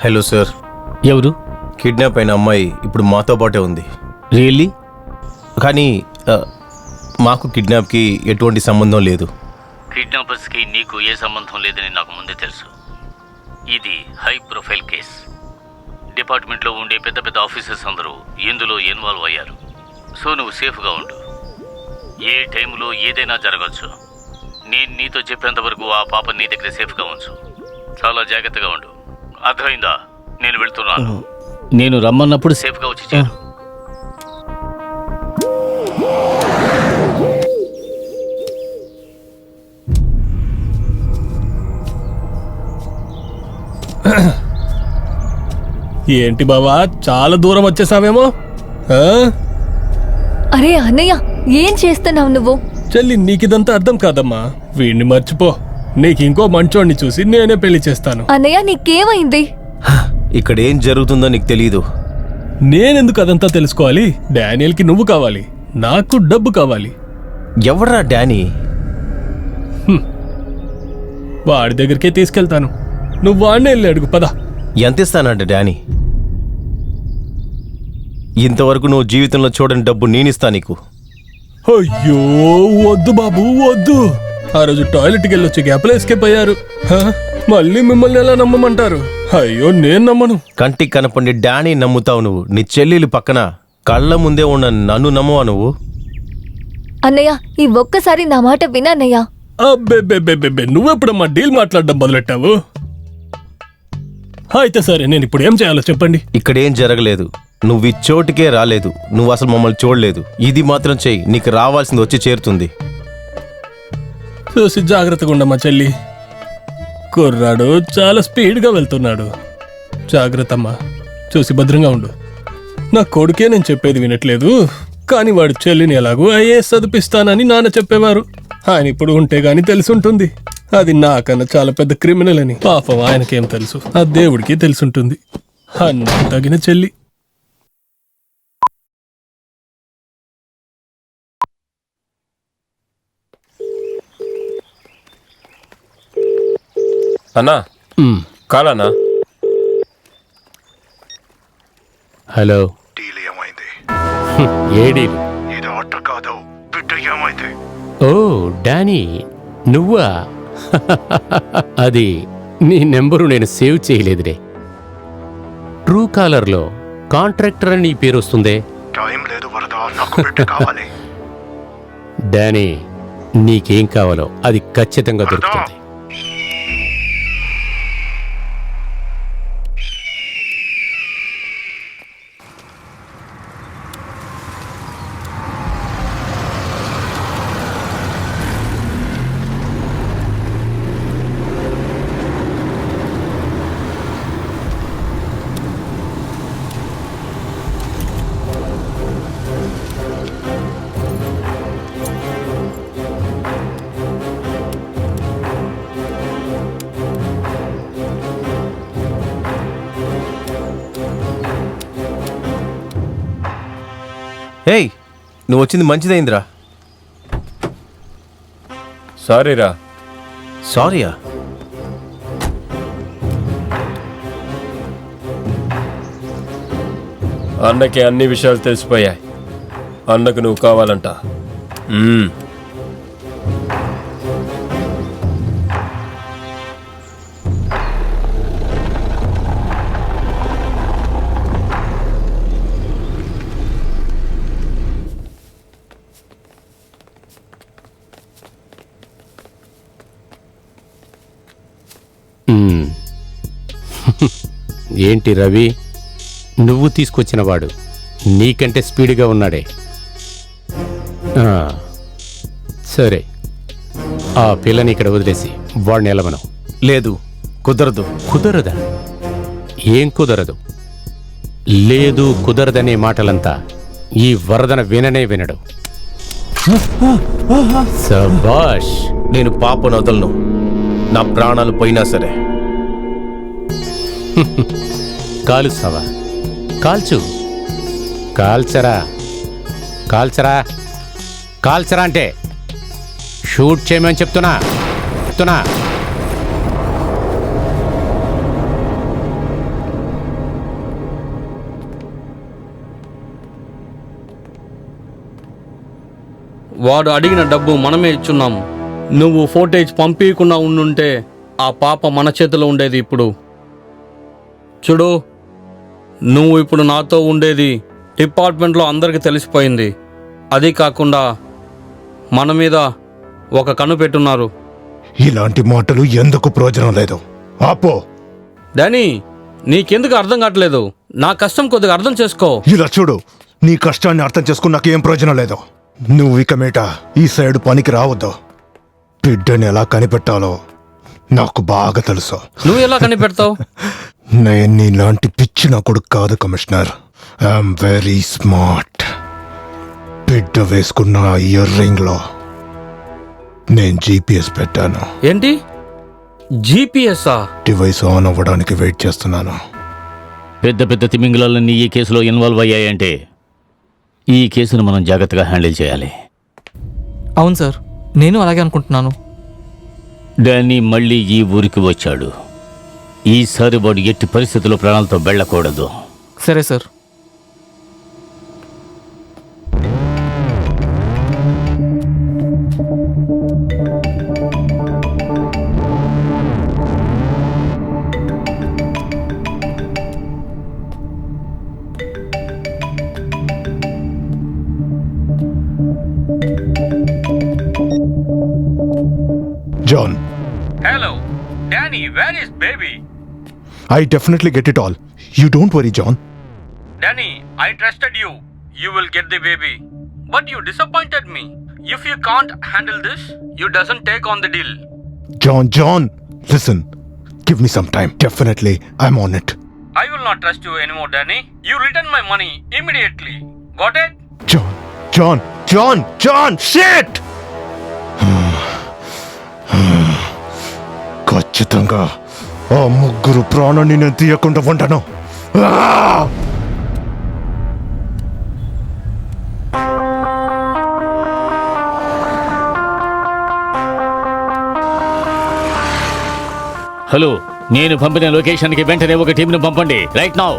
Hello sir. ఎవరు? Kidnap అయిన అమ్మాయి ఇప్పుడు మాతో పాటే ఉంది. రియల్లీ? కానీ మాకు కిడ్నాప్కి ఎటువంటి సంబంధం లేదు. కిడ్నాపర్స్కి నీకు ఏ సంబంధం లేదని నాకు ముందే తెలుసు. ఇది హై ప్రొఫైల్ కేస్. డిపార్ట్మెంట్లో ఉండే పెద్ద పెద్ద ఆఫీసర్స్ అందరూ ఇందులో ఇన్వాల్వ్ అయ్యారు. సో నువ్వు సేఫ్గా ఉండు. ఏ టైంలో ఏదైనా జరగచ్చు. నేను నీతో చెప్పేంత వరకు ఆ పాప నీ దగ్గర సేఫ్గా ఉంచు. చాలా జాగ్రత్తగా ఉండు. అర్థమైందా? నేను వెళ్తున్నాను. నేను రమ్మన్నప్పుడు సేఫ్గా వచ్చి చేరు. ఏంటి బావా, చాలా దూరం వచ్చేసావేమో? అరే అన్నయ్య, ఏం చేస్తున్నావు నువ్వు? చెల్లి, నీకిదంతా అర్థం కాదమ్మా. వీడిని మర్చిపో. నీకు ఇంకో మంచోడిని చూసి నేనే పెళ్లి చేస్తాను. అన్నయ్య, నీకేమైంది? ఇక్కడ ఏం జరుగుతుందో నీకు తెలీదు. నేనెందుకు అదంతా తెలుసుకోవాలి? డానియల్కి నువ్వు కావాలి, నాకు డబ్బు కావాలి. ఎవడ్రా డానీ? వాడి దగ్గరికే తీసుకెళ్తాను. నువ్వు వాడినే వెళ్ళి అడుగు, పద. ఎంత ఇస్తానంట డానీ? ఇంతవరకు నువ్వు జీవితంలో చూడని డబ్బు నేనిస్తా నీకు. అయ్యో వద్దు బాబు, వద్దు. ఆ రోజు టాయిలెట్కి వెళ్ళొచ్చి గ్యాప్లో ఎస్కేప్ అయ్యారు. మళ్ళీ మిమ్మల్ని ఎలా నమ్మమంటారు? అయ్యో, నేను నమ్మను. కంటికి కనపండి డానీ నమ్ముతావు నువ్వు. నీ చెల్లెలు పక్కన కళ్ళ ముందే ఉన్న నన్ను నమ్మవా నువ్వు? అన్నయ్య, ఈ ఒక్కసారి నా మాట వినన్నయ్య. అబ్బే, నువ్వెప్పుడమ్మా డీల్ మాట్లాడడం మొదలెట్టావు? అయితే సరే, నేను ఇప్పుడు ఏం చేయాలో చెప్పండి. ఇక్కడేం జరగలేదు. నువ్వు ఈ చోటుకే రాలేదు. నువ్వు అసలు మమ్మల్ని చూడలేదు. ఇది మాత్రం చెయ్యి, నీకు రావాల్సింది వచ్చి చేరుతుంది. చూసి జాగ్రత్తగా ఉండమ్మా చెల్లి. కుర్రాడు చాలా స్పీడ్గా వెళ్తున్నాడు. జాగ్రత్తమ్మా, చూసి భద్రంగా ఉండు. నా కొడుకే నేను చెప్పేది వినట్లేదు. కానీ వాడు చెల్లిని ఎలాగూ ఐఏఎస్ చదివిస్తానని నాన్న చెప్పేవారు. ఆయన ఇప్పుడు ఉంటే గాని తెలుసుంటుంది అది నాకన్నా చాలా పెద్ద క్రిమినల్ అని. పాపం ఆయనకేం తెలుసు, ఆ దేవుడికి తెలుసుంటుంది. అన్న తగిన చెల్లి. అన్నా, కాలన్నా. హలో. డీల్ ఏమైంది? ఏ డీల్? ఇది ఆర్డర్ కాదు, బిడ్డ ఏమైంది? ఓ డానీ, నువ్వా? అది నీ నెంబరు నేను సేవ్ చేయలేదురే. ట్రూ కాలర్లో కాంట్రాక్టర్ అని నీ పేరు వస్తుందే. టైం లేదు వరదా, నాకు బిడ్డ కావాలి. డానీ, నీకేం కావాలో అది ఖచ్చితంగా దొరుకుతుంది. ఏయ్, నువ్వు వచ్చింది మంచిదైందిరా. సారీరా. సారీయా? అన్నకి అన్ని విషయాలు తెలిసిపోయాయి. అన్నకు నువ్వు కావాలంట. ఏంటి రవి, నువ్వు తీసుకొచ్చినవాడు నీకంటే స్పీడ్గా ఉన్నాడే. సరే, ఆ పిల్లని ఇక్కడ వదిలేసి వాడిని ఎలవను. లేదు, కుదరదు. కుదరదా? ఏం కుదరదు? లేదు కుదరదనే మాటలంతా ఈ వరదన విననే వినడు. సబాష్. నేను పాపను వదలను, నా ప్రాణాలు పోయినా సరే. కాలుస్తావా? కాల్చు. కాల్చరా, కాల్చరా, కాల్చరా అంటే షూట్ చేయమని చెప్తున్నా. వాడు అడిగిన డబ్బు మనమే ఇచ్చున్నాము. నువ్వు ఫోటేజ్ పంపించకుండా ఉండుంటే ఆ పాప మన చేతిలో ఉండేది. ఇప్పుడు చూడు, నువ్వు ఇప్పుడు నాతో ఉండేది డిపార్ట్మెంట్లో అందరికీ తెలిసిపోయింది. అది కాకుండా మన మీద ఒక కన్ను పెట్టున్నారు. ఇలాంటి మాటలు ఎందుకు ప్రయోజనం లేదు. ఆపో. డానీ, నీకెందుకు అర్థం కావట్లేదు? నా కష్టం కొద్దిగా అర్థం చేసుకో. ఇలా చూడు, నీ కష్టాన్ని అర్థం చేసుకుని నాకేం ప్రయోజనం లేదు. నువ్వు ఇక మీట ఈ సైడ్ పనికి రావద్దు. బిడ్డని ఎలా కనిపెట్టాలో నాకు బాగా తెలుసు. నువ్వు ఎలా కనిపెడతావు? నేను నీలాంటి పిచ్చి నా కొడుకు కాదు కమిషనర్. I'm very smart. బిడ్డ వేసుకున్న ఇయర్ రింగ్ లో నేను జీపీఎస్ పెట్టాను. ఏంటి జీపీఎస్ఆ? డివైస్ ఆన్ అవ్వడానికి వెయిట్ చేస్తున్నాను. పెద్ద పెద్ద తిమింగలాలన్నీ ఈ కేసులో ఇన్వాల్వ్ అయ్యాయంటే ఈ కేసును మనం జాగ్రత్తగా హ్యాండిల్ చేయాలి. అవును సార్, నేను అలాగే అనుకుంటున్నాను. డానీ మళ్ళీ ఈ ఊరికి వచ్చాడు. ఈసారి వాడు ఎట్టి పరిస్థితుల్లో ప్రాణాలతో వెళ్ళకూడదు. సరే sir. John, hello Danny, where is baby? I definitely get it all. You don't worry, John. Danny, I trusted you. You will get the baby. But you disappointed me. If you can't handle this, you doesn't take on the deal. John, listen. Give me some time. Definitely, I'm on it. I will not trust you anymore, Danny. You return my money immediately. Got it? John, shit! ఖచ్చితంగా ఆ ముగ్గురు ప్రాణాన్ని నేను తీయకుండా ఉండను. Hello, నేను పంపిన లొకేషన్కి వెంటనే ఒక టీంను పంపండి. Right now.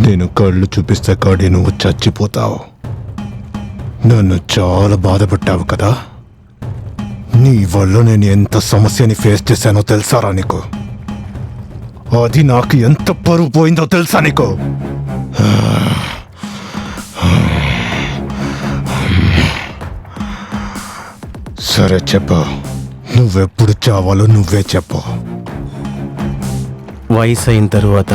నేను కళ్ళు చూపిస్తే కాడి నువ్వు చచ్చిపోతావు. నన్ను చాలా బాధపెట్టావు కదా. నీ వల్ల నేను ఎంత సమస్యని ఫేస్ చేశానో తెలుసారా నీకు? అది నాకు ఎంత పరువు పోయిందో తెలుసా నీకు? సరే చెప్పు, నువ్వెప్పుడు చావాలో నువ్వే చెప్పు. వయసు అయిన తరువాత.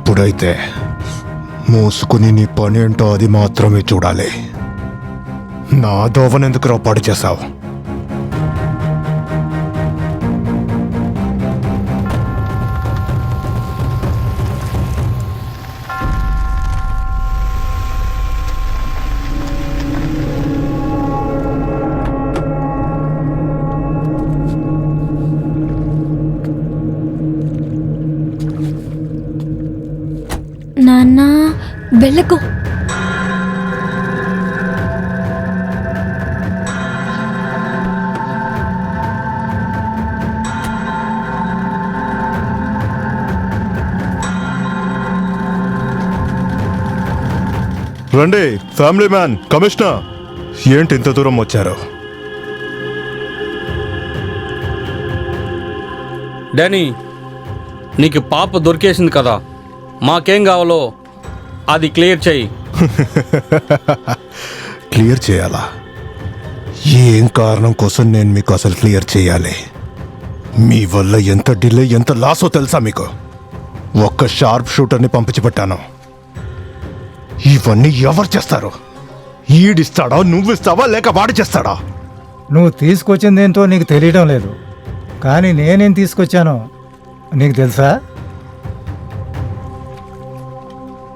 ఇప్పుడైతే మూసుకుని నీ పని ఏంటో అది మాత్రమే చూడాలి. నా దోవనెందుకు పాడు చేశావు? నాన్న వెళ్ళకు. రండి ఫ్యామిలీ మ్యాన్, కమిషనర్, ఏంటి ఇంత దూరం వచ్చారు? డానీ, నీకు పాప దొరికేసింది కదా, మాకేం కావాలో అది క్లియర్ చేయి. క్లియర్ చేయాలా? ఏం కారణం కోసం నేను మీకు అసలు క్లియర్ చేయాలి? మీ వల్ల ఎంత డిలే, ఎంత లాసో తెలుసా మీకు? ఒక్క షార్ప్ షూటర్ని పంపించిపెట్టాను. ఇవన్నీ ఎవరు చేస్తారు? ఈడిస్తాడా, నువ్విస్తావా, లేక వాడు చేస్తాడా? నువ్వు తీసుకొచ్చిందేంటో నీకు తెలియడం లేదు, కానీ నేనేం తీసుకొచ్చానో నీకు తెలుసా?